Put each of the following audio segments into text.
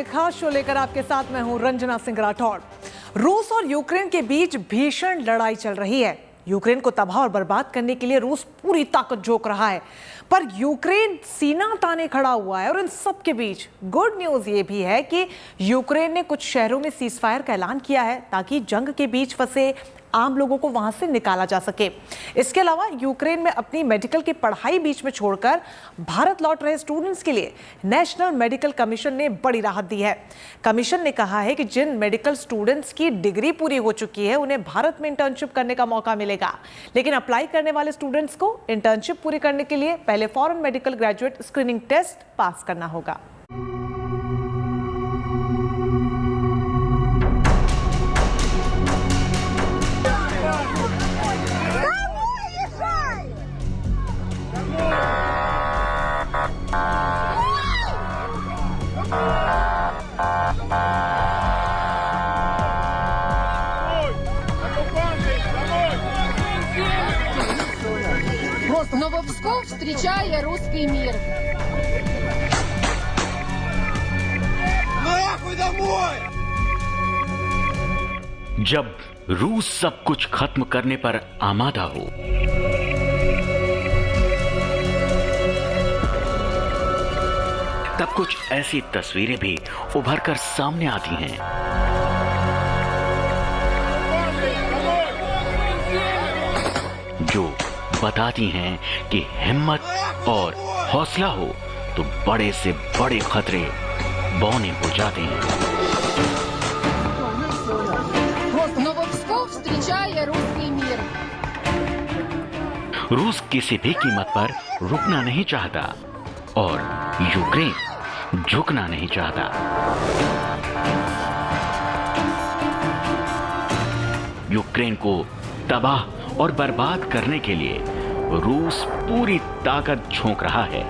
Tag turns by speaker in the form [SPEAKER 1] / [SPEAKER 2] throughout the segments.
[SPEAKER 1] एक खास शो लेकर आपके साथ मैं हूं रंजना सिंह राठौड़। रूस और यूक्रेन के बीच भीषण लड़ाई चल रही है। यूक्रेन को तबाह और बर्बाद करने के लिए रूस पूरी ताकत झोंक रहा है, पर यूक्रेन सीना ताने खड़ा हुआ है। और इन सब के बीच गुड न्यूज ये भी है कि यूक्रेन ने कुछ शहरों में सीजफायर का ऐलान किया है ताकि जंग के बीच फंसे आम लोगों को वहां से निकाला जा सके। इसके अलावा यूक्रेन में अपनी मेडिकल की पढ़ाई बीच में छोड़कर भारत लौट रहे स्टूडेंट्स के लिए नेशनल मेडिकल कमीशन ने बड़ी राहत दी है। कमीशन ने कहा है कि जिन मेडिकल स्टूडेंट्स की डिग्री पूरी हो चुकी है उन्हें भारत में इंटर्नशिप करने का मौका मिलेगा, लेकिन अप्लाई करने वाले स्टूडेंट्स को इंटर्नशिप पूरी करने के लिए पहले foreign medical graduate screening test pass करना होगा।
[SPEAKER 2] Новопсков, встречая русский мир.
[SPEAKER 3] Нахуй домой!
[SPEAKER 4] जब रूस सब कुछ खत्म करने पर आमादा हो, तब कुछ ऐसी तस्वीरें भी उभर कर सामने आती हैं जो बताती हैं कि हिम्मत और हौसला हो तो बड़े से बड़े खतरे बौने हो जाते हैं।
[SPEAKER 2] Новопсков, встречая русский мир.
[SPEAKER 4] रूस किसी भी कीमत पर रुकना नहीं चाहता और यूक्रेन झुकना नहीं चाहता। यूक्रेन को तबाह और बर्बाद करने के लिए रूस पूरी ताकत झोंक रहा है।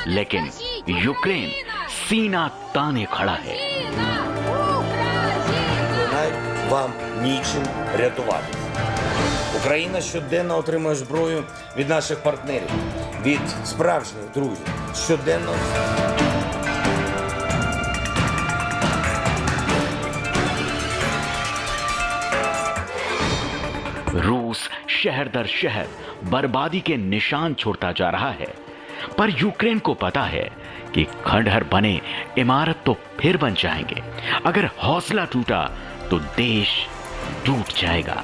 [SPEAKER 4] लेकिन यूक्रेन सीना ताने खड़ा है।
[SPEAKER 3] Вам нічим рятуватись. Україна щоденно отримує зброю від наших партнерів, від справжніх друзів. Щоденно.
[SPEAKER 4] रूस शहर दर शहर बर्बादी के निशान छोड़ता जा रहा है, पर यूक्रेन को पता है कि खंडहर बने इमारत तो फिर बन जाएंगे। अगर हौसला टूटा तो देश टूट जाएगा।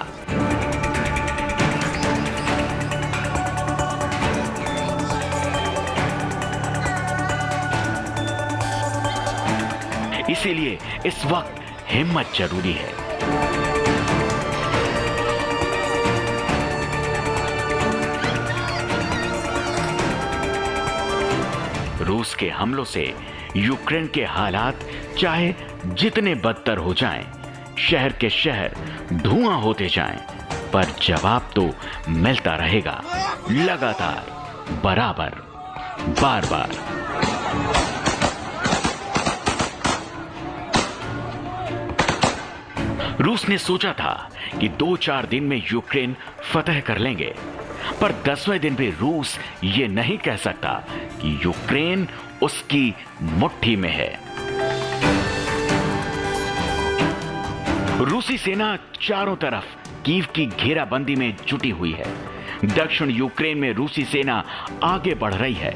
[SPEAKER 4] इसीलिए इस वक्त हिम्मत जरूरी है। रूस के हमलों से यूक्रेन के हालात चाहे जितने बदतर हो जाएं, शहर के शहर धुआं होते जाएं, पर जवाब तो मिलता रहेगा, लगातार, बराबर, बार बार। रूस ने सोचा था कि 2-4 दिन में यूक्रेन फतह कर लेंगे, पर 10वें दिन भी रूस ये नहीं कह सकता कि यूक्रेन उसकी मुट्ठी में है। रूसी सेना चारों तरफ कीव की घेराबंदी में जुटी हुई है। दक्षिण यूक्रेन में रूसी सेना आगे बढ़ रही है,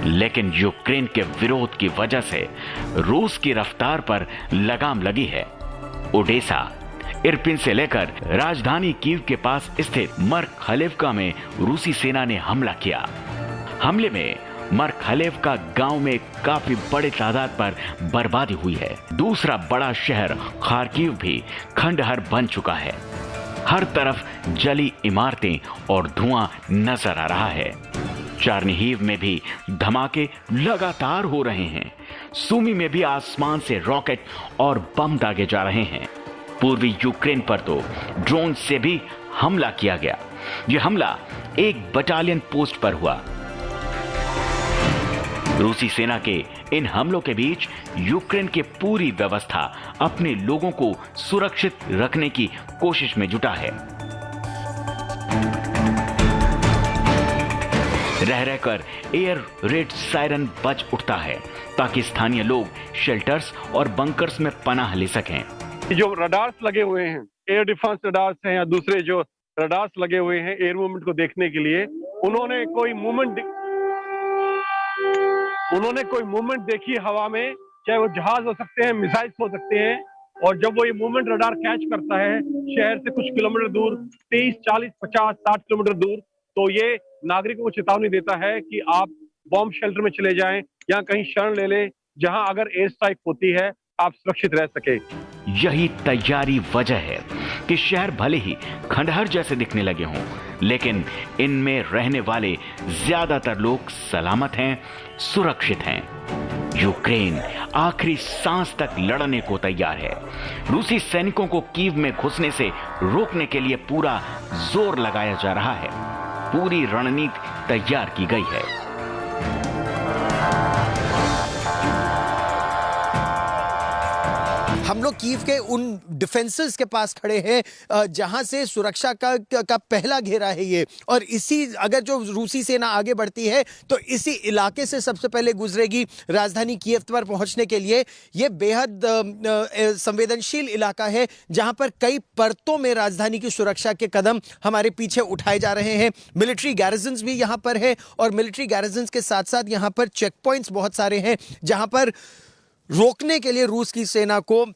[SPEAKER 4] लेकिन यूक्रेन के विरोध की वजह से रूस की रफ्तार पर लगाम लगी है। ओडेसा, इरपिन से लेकर राजधानी कीव के पास स्थित मरखलेवका में रूसी सेना ने हमला किया। हमले में मरखलेवका गांव में काफी बड़े तादाद पर बर्बादी हुई है। दूसरा बड़ा शहर खार्किव भी खंडहर बन चुका है। हर तरफ जली इमारतें और धुआं नजर आ रहा है। चार्निहीव में भी धमाके लगातार हो रहे हैं। सूमी में भी आसमान से रॉकेट और बम दागे जा रहे हैं। पूर्वी यूक्रेन पर तो ड्रोन से भी हमला किया गया। यह हमला एक बटालियन पोस्ट पर हुआ। रूसी सेना के इन हमलों के बीच यूक्रेन की पूरी व्यवस्था अपने लोगों को सुरक्षित रखने की कोशिश में जुटा है। रह रहकर एयर रेड सायरन बज उठता है ताकि स्थानीय लोग शेल्टर्स और बंकर्स में पनाह ले सकें।
[SPEAKER 5] जो रडार्स लगे हुए हैं, एयर डिफेंस रडार्स हैं या दूसरे जो रडार्स लगे हुए हैं एयर मूवमेंट को देखने के लिए, उन्होंने कोई मूवमेंट देखी हवा में, चाहे वो जहाज हो सकते हैं, मिसाइल्स हो सकते हैं, और जब वो ये मूवमेंट रडार कैच करता है शहर से कुछ किलोमीटर दूर, 30, 40, 50, 60 किलोमीटर दूर, तो ये नागरिकों को चेतावनी देता है कि आप बॉम्ब शेल्टर में चले जाएं या कहीं शरण ले लें, जहां अगर एयर स्ट्राइक होती है आप सुरक्षित रह सके।
[SPEAKER 4] यही तैयारी वजह है कि शहर भले ही खंडहर जैसे दिखने लगे हों, लेकिन इनमें रहने वाले ज्यादातर लोग सलामत हैं, सुरक्षित हैं। यूक्रेन आखिरी सांस तक लड़ने को तैयार है। रूसी सैनिकों को कीव में घुसने से रोकने के लिए पूरा जोर लगाया जा रहा है। पूरी रणनीति तैयार की गई है।
[SPEAKER 6] हम लोग कीव के उन डिफेंसेस के पास खड़े हैं जहां से सुरक्षा का पहला घेरा है ये, और इसी अगर जो रूसी सेना आगे बढ़ती है तो इसी इलाके से सबसे पहले गुजरेगी राजधानी कीव पर पहुंचने के लिए। ये बेहद संवेदनशील इलाका है जहां पर कई परतों में राजधानी की सुरक्षा के कदम हमारे पीछे उठाए जा रहे हैं। मिलिट्री गैरिजन्स भी यहां पर है, और मिलिट्री गैरिजन्स के साथ साथ यहां पर चेक पॉइंट्स बहुत सारे हैं जहां पर रोकने के लिए रूस की सेना को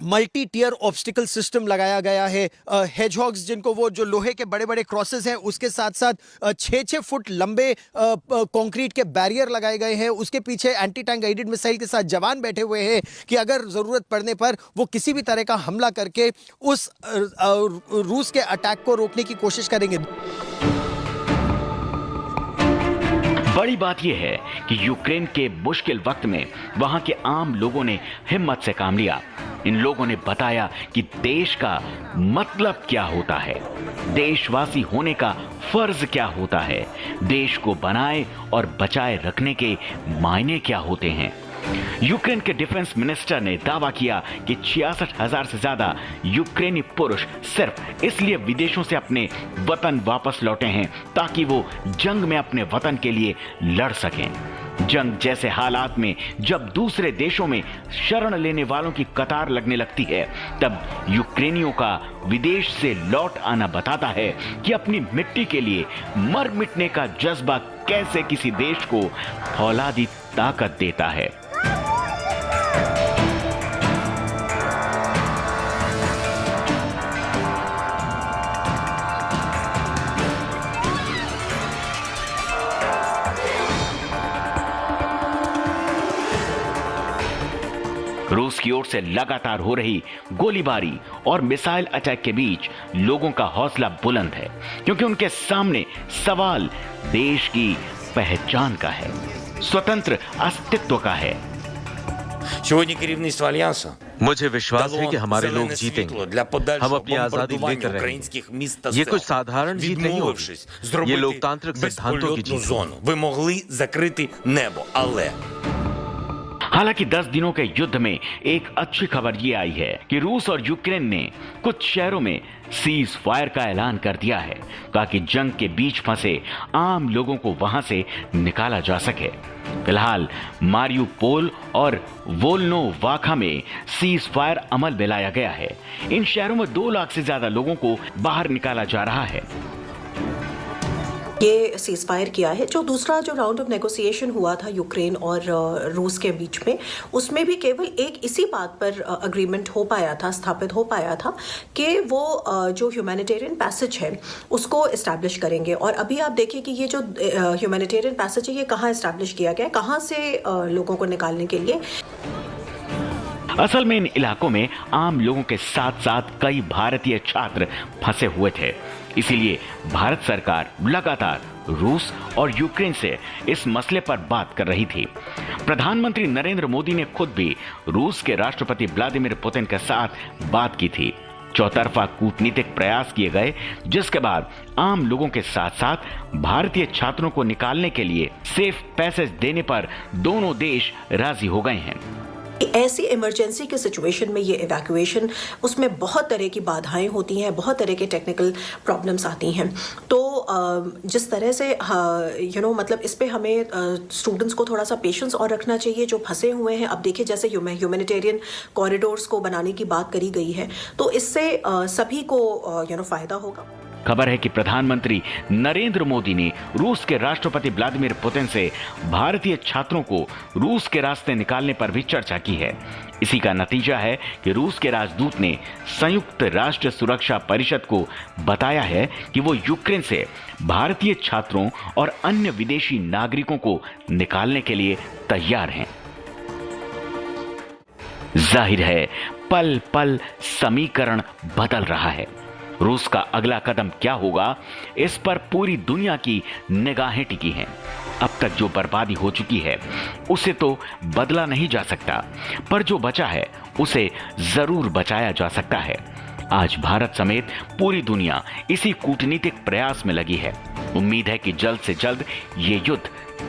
[SPEAKER 6] मल्टी टियर ऑब्स्टिकल सिस्टम लगाया गया है। हेजहॉग्स, जिनको वो जो लोहे के बड़े बड़े क्रॉसेस हैं, उसके साथ साथ 6-6 फुट लंबे कंक्रीट के बैरियर लगाए गए हैं। उसके पीछे एंटी टैंक गाइडेड मिसाइल के साथ जवान बैठे हुए हैं कि अगर ज़रूरत पड़ने पर वो किसी भी तरह का हमला करके उस रूस के अटैक को रोकने की कोशिश करेंगे।
[SPEAKER 4] बड़ी बात यह है कि यूक्रेन के मुश्किल वक्त में वहां के आम लोगों ने हिम्मत से काम लिया। इन लोगों ने बताया कि देश का मतलब क्या होता है, देशवासी होने का फर्ज क्या होता है, देश को बनाए और बचाए रखने के मायने क्या होते हैं। यूक्रेन के डिफेंस मिनिस्टर ने दावा किया कि 66,000 से ज्यादा यूक्रेनी पुरुष सिर्फ इसलिए विदेशों से अपने वतन वापस लौटे हैं ताकि वो जंग में अपने वतन के लिए लड़ सकें। जंग जैसे हालात में जब दूसरे देशों में शरण लेने वालों की कतार लगने लगती है, तब यूक्रेनियों का विदेश से लौट आना बताता है कि अपनी मिट्टी के लिए मर मिटने का जज्बा कैसे किसी देश को फौलादी ताकत देता है। रूस की ओर से लगातार हो रही गोलीबारी और मिसाइल अटैक के बीच लोगों का हौसला बुलंद है, क्योंकि उनके सामने सवाल देश की पहचान का है, स्वतंत्र अस्तित्व का है।
[SPEAKER 7] मुझे विश्वास है कि हमारे लोग जीतेंगे। हम अपनी आजादी लेकर रहेंगे। ये कुछ साधारण जीत नहीं होगी, ये लोकतांत्रिक सिद्धांतों की जीत होगी।
[SPEAKER 4] हालांकि 10 दिनों के युद्ध में एक अच्छी खबर ये आई है कि रूस और यूक्रेन ने कुछ शहरों में सीज फायर का ऐलान कर दिया है ताकि जंग के बीच फंसे आम लोगों को वहां से निकाला जा सके। फिलहाल मारियुपोल और वोल्नोवाखा में सीज फायर अमल में लाया गया है। इन शहरों में 2 लाख से ज्यादा लोगों को बाहर निकाला जा रहा है।
[SPEAKER 8] ये सीज फायर किया है। जो दूसरा जो राउंड ऑफ नेगोशिएशन हुआ था यूक्रेन और रूस के बीच में, उसमें भी केवल एक इसी बात पर अग्रीमेंट हो पाया था, स्थापित हो पाया था कि वो जो ह्यूमैनिटेरियन पैसेज है उसको इस्टेब्लिश करेंगे। और अभी आप देखिए कि ये जो ह्यूमैनिटेरियन पैसेज है ये कहाँ इस्टेब्लिश किया गया है, कहाँ से लोगों को निकालने के लिए।
[SPEAKER 4] असल में इन इलाकों में आम लोगों के साथ साथ कई भारतीय छात्र फंसे हुए थे, इसीलिए भारत सरकार लगातार रूस और यूक्रेन से इस मसले पर बात कर रही थी। प्रधानमंत्री नरेंद्र मोदी ने खुद भी रूस के राष्ट्रपति व्लादिमीर पुतिन के साथ बात की थी चौतरफा कूटनीतिक प्रयास किए गए, जिसके बाद आम लोगों के साथ साथ भारतीय छात्रों को निकालने के लिए सेफ पैसेज देने पर दोनों देश राजी हो गए हैं।
[SPEAKER 8] ऐसी इमरजेंसी के सिचुएशन में ये इवैक्यूएशन, उसमें बहुत तरह की बाधाएं होती हैं, बहुत तरह के टेक्निकल प्रॉब्लम्स आती हैं। तो जिस तरह से मतलब इस पे हमें स्टूडेंट्स को थोड़ा सा पेशेंस और रखना चाहिए जो फंसे हुए हैं। अब देखिए जैसे ह्यूमैनिटेरियन कॉरिडोर्स को बनाने की बात करी गई है, तो इससे सभी को फायदा होगा।
[SPEAKER 4] खबर है कि प्रधानमंत्री नरेंद्र मोदी ने रूस के राष्ट्रपति व्लादिमीर पुतिन से भारतीय छात्रों को रूस के रास्ते निकालने पर भी चर्चा की है। इसी का नतीजा है कि रूस के राजदूत ने संयुक्त राष्ट्र सुरक्षा परिषद को बताया है कि वो यूक्रेन से भारतीय छात्रों और अन्य विदेशी नागरिकों को निकालने के लिए तैयार हैं। जाहिर है पल पल समीकरण बदल रहा है। रूस का अगला कदम क्या होगा, इस पर पूरी दुनिया की निगाहें टिकी हैं। अब तक जो बर्बादी हो चुकी है उसे तो बदला नहीं जा सकता, पर जो बचा है उसे जरूर बचाया जा सकता है। आज भारत समेत पूरी दुनिया इसी कूटनीतिक प्रयास में लगी है। उम्मीद है कि जल्द से जल्द ये युद्ध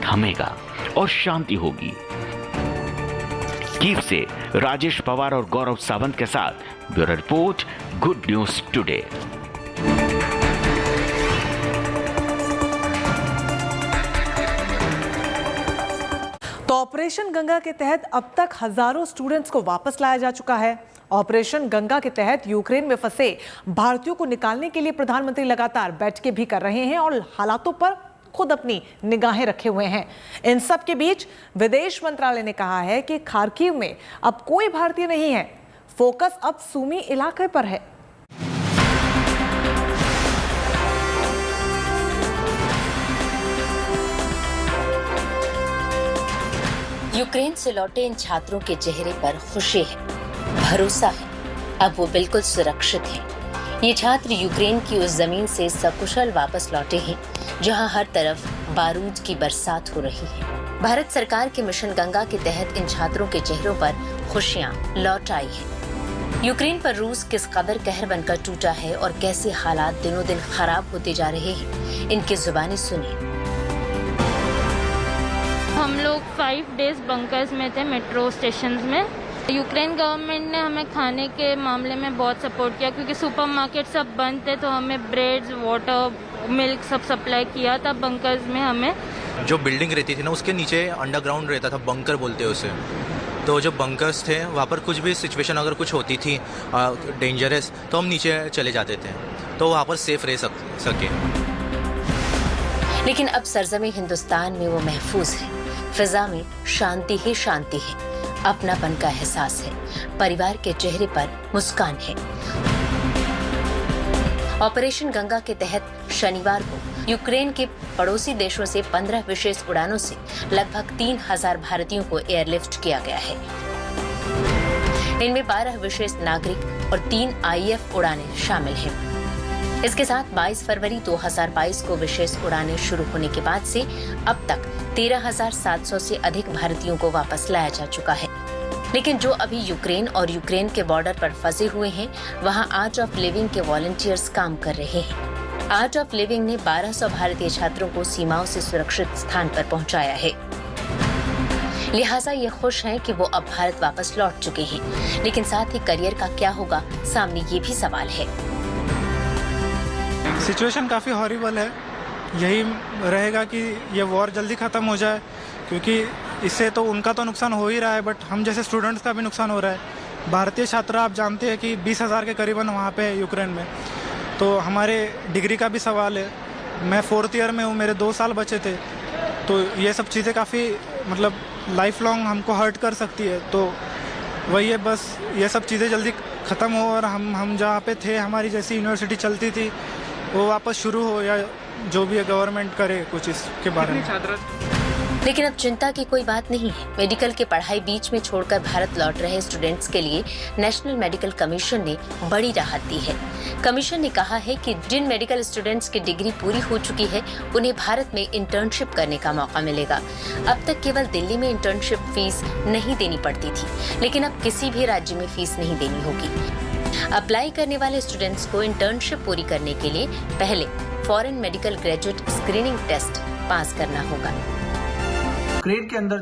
[SPEAKER 4] थमेगा और शांति होगी। कीव से राजेश पवार और गौरव सावंत के साथ bureau report, good news today.
[SPEAKER 1] तो ऑपरेशन गंगा के तहत अब तक हजारों स्टूडेंट्स को वापस लाया जा चुका है। ऑपरेशन गंगा के तहत यूक्रेन में फंसे भारतीयों को निकालने के लिए प्रधानमंत्री लगातार बैठकें भी कर रहे हैं और हालातों पर खुद अपनी निगाहें रखे हुए हैं। इन सब के बीच विदेश मंत्रालय ने कहा है कि खार्किव में अब कोई भारतीय नहीं है, फोकस अब सूमी इलाके पर है।
[SPEAKER 9] यूक्रेन से लौटे इन छात्रों के चेहरे पर खुशी है, भरोसा है, अब वो बिल्कुल सुरक्षित हैं। ये छात्र यूक्रेन की उस जमीन से सकुशल वापस लौटे हैं जहां हर तरफ बारूद की बरसात हो रही है। भारत सरकार के मिशन गंगा के तहत इन छात्रों के चेहरों पर खुशियां लौट आई हैं। यूक्रेन पर रूस किस कदर कहर बनकर टूटा है और कैसे हालात दिनों दिन खराब होते जा रहे हैं, इनकी जुबानी सुनिए।
[SPEAKER 10] हम लोग 5 डेज बंकर्स में थे, मेट्रो स्टेशन में। यूक्रेन गवर्नमेंट ने हमें खाने के मामले में बहुत सपोर्ट किया क्योंकि सुपरमार्केट सब बंद थे, तो हमें ब्रेड्स, वाटर, मिल्क सब सप्लाई किया था बंकर्स में। हमें
[SPEAKER 11] जो बिल्डिंग रहती थी ना उसके नीचे अंडरग्राउंड रहता था, बंकर बोलते हैं उसे। तो जो बंकर्स थे वहाँ पर कुछ भी सिचुएशन अगर कुछ होती थी डेंजरस, तो हम नीचे चले जाते थे, तो वहाँ पर सेफ रह सके।
[SPEAKER 9] लेकिन अब सरजमी हिंदुस्तान में वो महफूज है, फिजा में शांति ही शांति है, अपनापन का एहसास है, परिवार के चेहरे पर मुस्कान है। ऑपरेशन गंगा के तहत शनिवार को यूक्रेन के पड़ोसी देशों से 15 विशेष उड़ानों से लगभग 3000 भारतीयों को एयरलिफ्ट किया गया है। इनमें 12 विशेष नागरिक और 3 IF उड़ानें शामिल हैं। इसके साथ 22 फरवरी 2022 को विशेष उड़ानें शुरू होने के बाद से अब तक 13,700 से अधिक भारतीयों को वापस लाया जा चुका है। लेकिन जो अभी यूक्रेन और यूक्रेन के बॉर्डर पर फंसे हुए हैं, वहां आर्ट ऑफ लिविंग के वॉलंटियर्स काम कर रहे हैं। आर्ट ऑफ लिविंग ने 1200 भारतीय छात्रों को सीमाओं से सुरक्षित स्थान पर पहुंचाया है। लिहाजा ये खुश हैं कि वो अब भारत वापस लौट चुके हैं, लेकिन साथ ही करियर का क्या होगा, सामने ये भी सवाल है।
[SPEAKER 12] सिचुएशन काफ़ी हॉरिबल है। यही रहेगा कि ये वॉर जल्दी ख़त्म हो जाए, क्योंकि इससे तो उनका तो नुकसान हो ही रहा है, बट हम जैसे स्टूडेंट्स का भी नुकसान हो रहा है। भारतीय छात्र आप जानते हैं कि 20,000 के करीबन वहाँ पे यूक्रेन में, तो हमारे डिग्री का भी सवाल है। मैं 4th ईयर में हूँ, मेरे 2 साल बचे थे, तो ये सब चीज़ें काफ़ी मतलब लाइफ लॉन्ग हमको हर्ट कर सकती है। तो वही है, बस ये सब चीज़ें जल्दी ख़त्म हो और हम जहाँ पे थे, हमारी जैसी यूनिवर्सिटी चलती थी, वो वापस शुरू हो, या जो भी गवर्नमेंट करे कुछ इसके बारे में।
[SPEAKER 9] लेकिन अब चिंता की कोई बात नहीं है। मेडिकल की पढ़ाई बीच में छोड़कर भारत लौट रहे स्टूडेंट्स के लिए नेशनल मेडिकल कमीशन ने बड़ी राहत दी है। कमीशन ने कहा है कि जिन मेडिकल स्टूडेंट्स की डिग्री पूरी हो चुकी है, उन्हें भारत में इंटर्नशिप करने का मौका मिलेगा। अब तक केवल दिल्ली में इंटर्नशिप फीस नहीं देनी पड़ती थी, लेकिन अब किसी भी राज्य में फीस नहीं देनी होगी। अप्लाई करने वाले स्टूडेंट्स को इंटर्नशिप पूरी करने के लिए पहले foreign medical graduate screening test pass करना होगा।
[SPEAKER 13] यूक्रेन के अंदर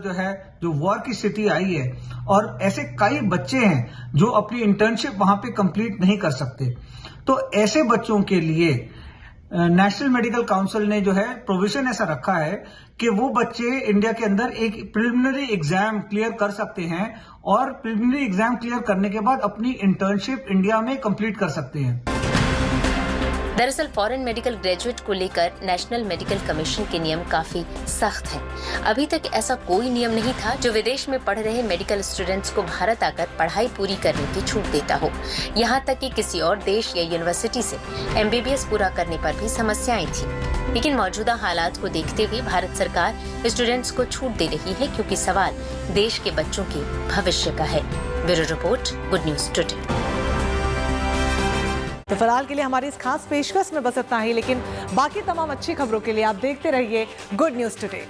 [SPEAKER 13] जो वॉर की स्थिति आई है और ऐसे कई बच्चे हैं जो अपनी इंटर्नशिप वहां पे कंप्लीट नहीं कर सकते, तो ऐसे बच्चों के लिए नेशनल मेडिकल काउंसिल ने प्रोविजन ऐसा रखा है कि वो बच्चे इंडिया के अंदर एक प्रिलिमिनरी एग्जाम क्लियर कर सकते हैं और प्रिलिमिनरी एग्जाम क्लियर करने के बाद अपनी इंटर्नशिप इंडिया में कंप्लीट कर सकते हैं।
[SPEAKER 9] दरअसल फॉरेन मेडिकल ग्रेजुएट को लेकर नेशनल मेडिकल कमीशन के नियम काफी सख्त हैं। अभी तक ऐसा कोई नियम नहीं था जो विदेश में पढ़ रहे मेडिकल स्टूडेंट्स को भारत आकर पढ़ाई पूरी करने की छूट देता हो। यहाँ तक कि किसी और देश या यूनिवर्सिटी से MBBS पूरा करने पर भी समस्याएं थी। लेकिन मौजूदा हालात को देखते हुए भारत सरकार स्टूडेंट्स को छूट दे रही है, क्योंकि सवाल देश के बच्चों के भविष्य का है। Bureau report, good news today.
[SPEAKER 1] तो फिलहाल के लिए हमारी इस खास पेशकश में बस इतना ही, लेकिन बाकी तमाम अच्छी खबरों के लिए आप देखते रहिए गुड न्यूज टुडे।